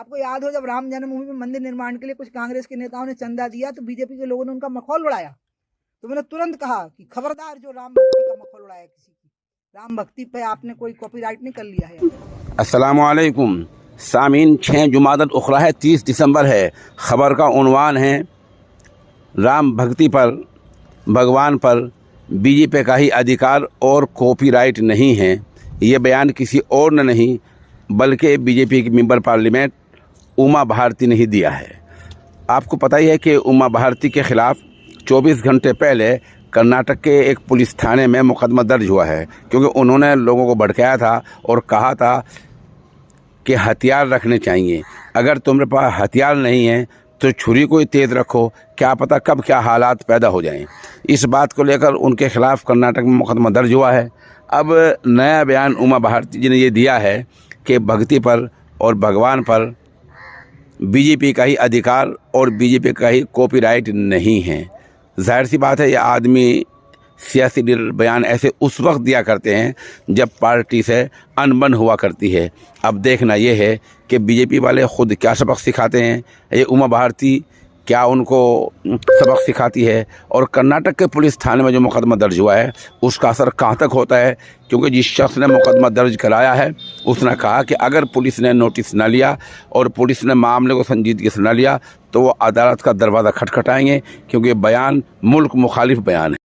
आपको याद हो जब राम जन्मभूमि में मंदिर निर्माण के लिए कुछ कांग्रेस के नेताओं ने चंदा दिया तो बीजेपी के लोगों ने उनका मखौल उड़ाया, तो मैंने तुरंत कहा कि खबरदार जो राम भक्ति का मखौल उड़ाया किसी की, राम भक्ति पे आपने कोई कॉपीराइट नहीं कर लिया है। अस्सलामुअलैकुम सामीन, 6 जुमादत उखरा है, 30 दिसंबर है। ख़बर का उन्वान है राम भक्ति पर, भगवान पर बीजेपी का ही अधिकार और कॉपीराइट नहीं है। ये बयान किसी और ने नहीं बल्कि बीजेपी की मेंबर पार्लियामेंट उमा भारती ने ही दिया है। आपको पता ही है कि उमा भारती के ख़िलाफ़ 24 घंटे पहले कर्नाटक के एक पुलिस थाने में मुकदमा दर्ज हुआ है, क्योंकि उन्होंने लोगों को भड़काया था और कहा था कि हथियार रखने चाहिए। अगर तुम्हारे पास हथियार नहीं है तो छुरी को ही तेज़ रखो, क्या पता कब क्या हालात पैदा हो जाएं। इस बात को लेकर उनके ख़िलाफ़ कर्नाटक में मुकदमा दर्ज हुआ है। अब नया बयान उमा भारती जी ने ये दिया है कि भक्ति पर और भगवान पर बीजेपी का ही अधिकार और बीजेपी का ही कॉपीराइट नहीं है। जाहिर सी बात है, ये आदमी सियासी लीडर बयान ऐसे उस वक्त दिया करते हैं जब पार्टी से अनबन हुआ करती है। अब देखना ये है कि बीजेपी वाले ख़ुद क्या सबक सिखाते हैं, ये उमा भारती क्या उनको सबक सिखाती है, और कर्नाटक के पुलिस थाने में जो मुकदमा दर्ज हुआ है उसका असर कहाँ तक होता है। क्योंकि जिस शख्स ने मुकदमा दर्ज कराया है उसने कहा कि अगर पुलिस ने नोटिस न लिया और पुलिस ने मामले को संजीदगी से न लिया तो वो अदालत का दरवाज़ा खटखटाएंगे, क्योंकि बयान मुल्क मुखालिफ बयान है।